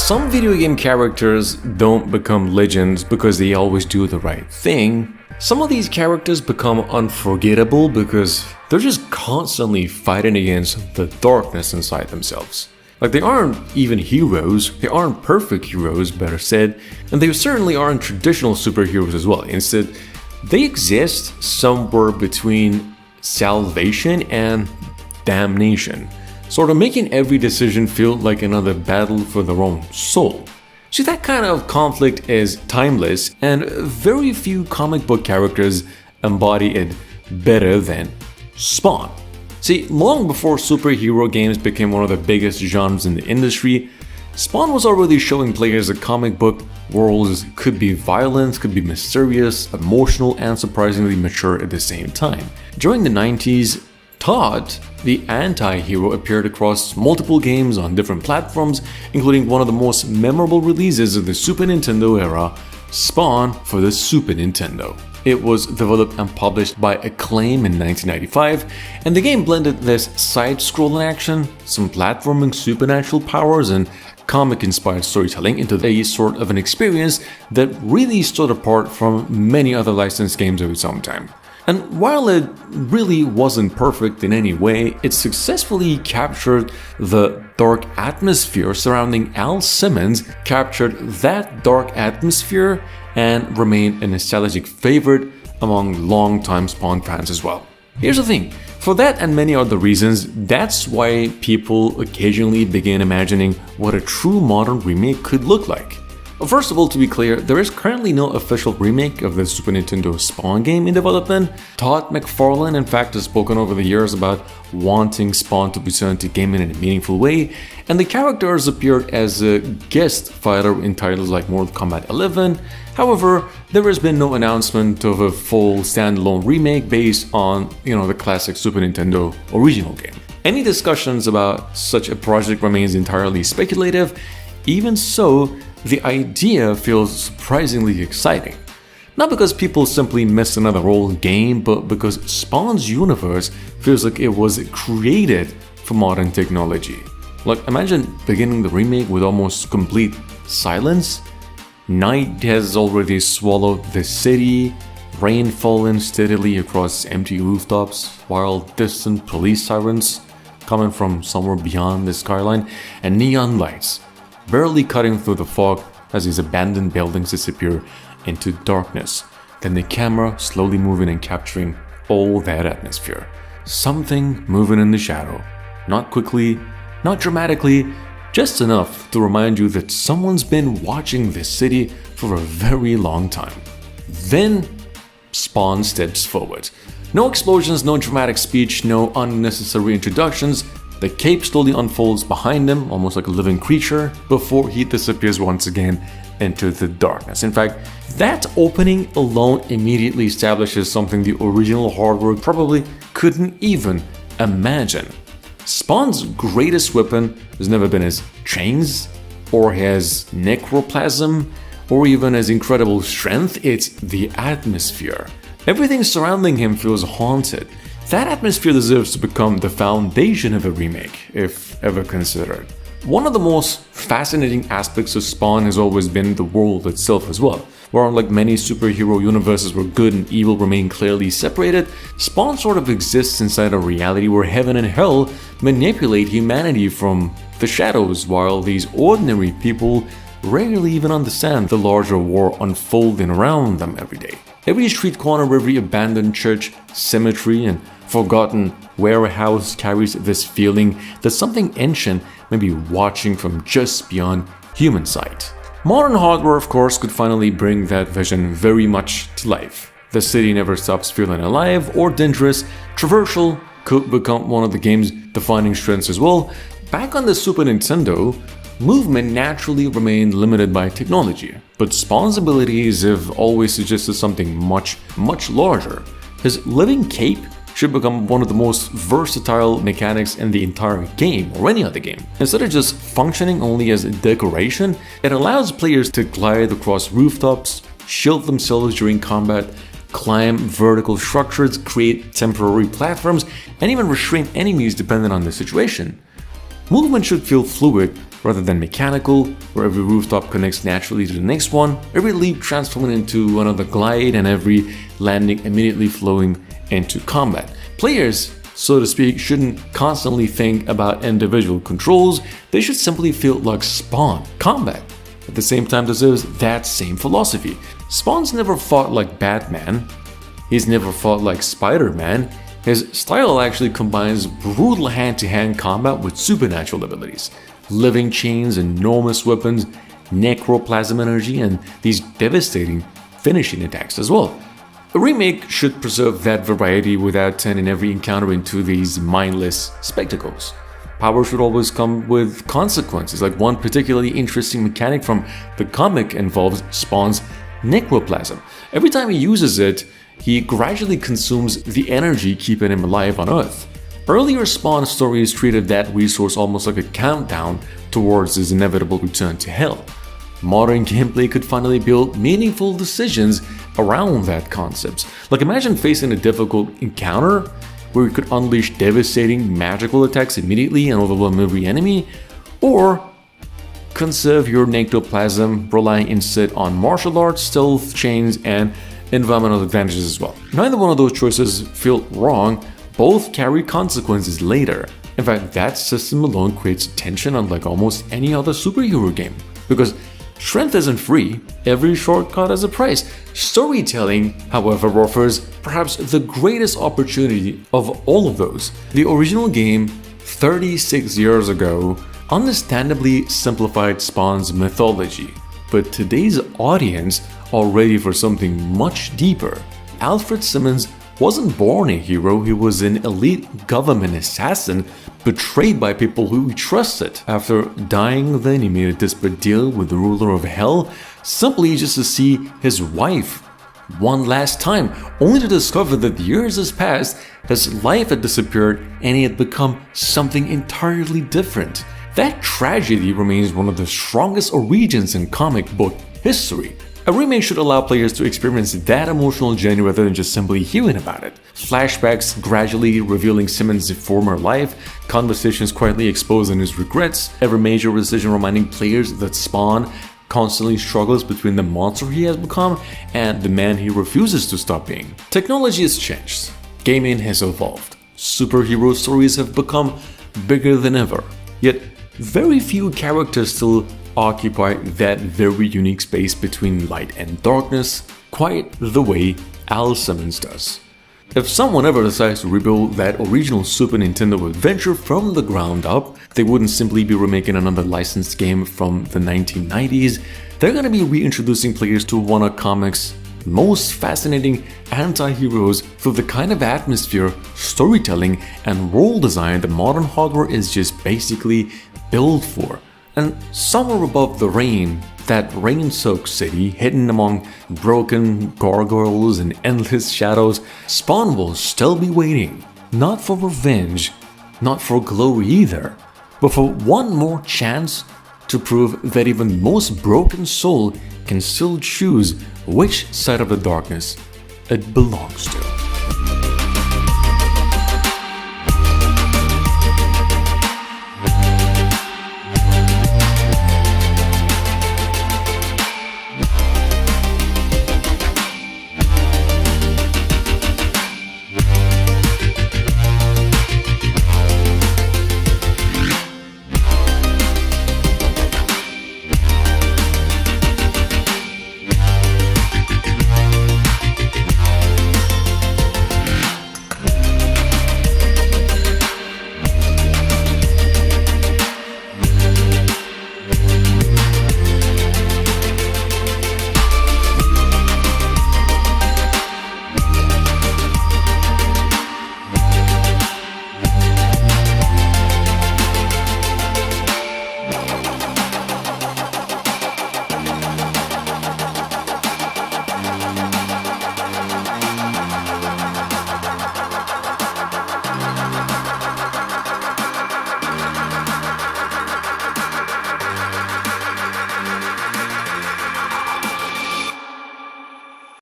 Some video game characters don't become legends because they always do the right thing. Some of these characters become unforgettable because they're just constantly fighting against the darkness inside themselves. Like, they aren't even heroes, they aren't perfect heroes, better said, and they certainly aren't traditional superheroes as well. Instead, they exist somewhere between salvation and damnation, sort of making every decision feel like another battle for their own soul. See, that kind of conflict is timeless, and very few comic book characters embody it better than Spawn. See, long before superhero games became one of the biggest genres in the industry, Spawn was already showing players that comic book worlds could be violent, could be mysterious, emotional, and surprisingly mature at the same time. During the 90s, Todd, the anti-hero, appeared across multiple games on different platforms, including one of the most memorable releases of the Super Nintendo era, Spawn for the Super Nintendo. It was developed and published by Acclaim in 1995, and the game blended this side-scrolling action, some platforming supernatural powers, and comic-inspired storytelling into a sort of an experience that really stood apart from many other licensed games of its own time. And while it really wasn't perfect in any way, it successfully captured the dark atmosphere surrounding Al Simmons, captured that dark atmosphere, and remained a nostalgic favorite among longtime Spawn fans as well. Here's the thing, for that and many other reasons, that's why people occasionally begin imagining what a true modern remake could look like. First of all, to be clear, there is currently no official remake of the Super Nintendo Spawn game in development. Todd McFarlane, in fact, has spoken over the years about wanting Spawn to be turned to gaming in a meaningful way, and the character has appeared as a guest fighter in titles like Mortal Kombat 11. However, there has been no announcement of a full standalone remake based on, the classic Super Nintendo original game. Any discussions about such a project remains entirely speculative. Even so, the idea feels surprisingly exciting. Not because people simply missed another old game, but because Spawn's universe feels like it was created for modern technology. Like, imagine beginning the remake with almost complete silence. Night has already swallowed the city, rain falling steadily across empty rooftops, while distant police sirens coming from somewhere beyond the skyline, and neon lights barely cutting through the fog as these abandoned buildings disappear into darkness. Then the camera slowly moving and capturing all that atmosphere. Something moving in the shadow. Not quickly, not dramatically, just enough to remind you that someone's been watching this city for a very long time. Then Spawn steps forward. No explosions, no dramatic speech, no unnecessary introductions. The cape slowly unfolds behind him, almost like a living creature, before he disappears once again into the darkness. In fact, that opening alone immediately establishes something the original hardware probably couldn't even imagine. Spawn's greatest weapon has never been his chains, or his necroplasm, or even his incredible strength. It's the atmosphere. Everything surrounding him feels haunted. That atmosphere deserves to become the foundation of a remake, if ever considered. One of the most fascinating aspects of Spawn has always been the world itself as well, where unlike many superhero universes where good and evil remain clearly separated, Spawn sort of exists inside a reality where heaven and hell manipulate humanity from the shadows, while these ordinary people rarely even understand the larger war unfolding around them every day. Every street corner, every abandoned church, cemetery, and forgotten warehouse carries this feeling that something ancient may be watching from just beyond human sight. Modern hardware, of course, could finally bring that vision very much to life. The city never stops feeling alive or dangerous. Traversal could become one of the game's defining strengths as well. Back on the Super Nintendo, movement naturally remained limited by technology, but Spawn's abilities have always suggested something much larger. His living cape should become one of the most versatile mechanics in the entire game, or any other game. Instead of just functioning only as a decoration, it allows players to glide across rooftops, shield themselves during combat, climb vertical structures, create temporary platforms, and even restrain enemies depending on the situation. Movement should feel fluid rather than mechanical, where every rooftop connects naturally to the next one, every leap transforming into another glide, and every landing immediately flowing into combat. Players, so to speak, shouldn't constantly think about individual controls, they should simply feel like Spawn. Combat, at the same time, deserves that same philosophy. Spawn's never fought like Batman, he's never fought like Spider-Man. His style actually combines brutal hand-to-hand combat with supernatural abilities. Living chains, enormous weapons, necroplasm energy, and these devastating finishing attacks as well. A remake should preserve that variety without turning every encounter into these mindless spectacles. Power should always come with consequences, like one particularly interesting mechanic from the comic involves Spawn's necroplasm. Every time he uses it, he gradually consumes the energy keeping him alive on Earth. Earlier Spawn stories treated that resource almost like a countdown towards his inevitable return to Hell. Modern gameplay could finally build meaningful decisions around that concept. Like, imagine facing a difficult encounter where you could unleash devastating magical attacks immediately and overwhelm every enemy, or conserve your necroplasm, relying instead on martial arts, stealth, chains, and environmental advantages as well. Neither one of those choices feel wrong, both carry consequences later. In fact, that system alone creates tension unlike almost any other superhero game. Because strength isn't free, every shortcut has a price. Storytelling, however, offers perhaps the greatest opportunity of all of those. The original game, 36 years ago, understandably simplified Spawn's mythology, but today's audience are ready for something much deeper. Alfred Simmons wasn't born a hero, he was an elite government assassin betrayed by people who he trusted. After dying then, he made a desperate deal with the ruler of Hell, simply just to see his wife one last time, only to discover that years has passed, his life had disappeared, and he had become something entirely different. That tragedy remains one of the strongest origins in comic book history. A remake should allow players to experience that emotional journey rather than just simply hearing about it. Flashbacks gradually revealing Simmons' former life, conversations quietly exposing his regrets, every major decision reminding players that Spawn constantly struggles between the monster he has become and the man he refuses to stop being. Technology has changed. Gaming has evolved. Superhero stories have become bigger than ever. Yet, very few characters still occupy that very unique space between light and darkness, quite the way Al Simmons does. If someone ever decides to rebuild that original Super Nintendo adventure from the ground up, they wouldn't simply be remaking another licensed game from the 1990s, they're gonna be reintroducing players to one of comics' most fascinating anti-heroes through the kind of atmosphere, storytelling, and world design that modern hardware is just basically built for. And somewhere above the rain, that rain-soaked city, hidden among broken gargoyles and endless shadows, Spawn will still be waiting. Not for revenge, not for glory either, but for one more chance to prove that even the most broken soul can still choose which side of the darkness it belongs to.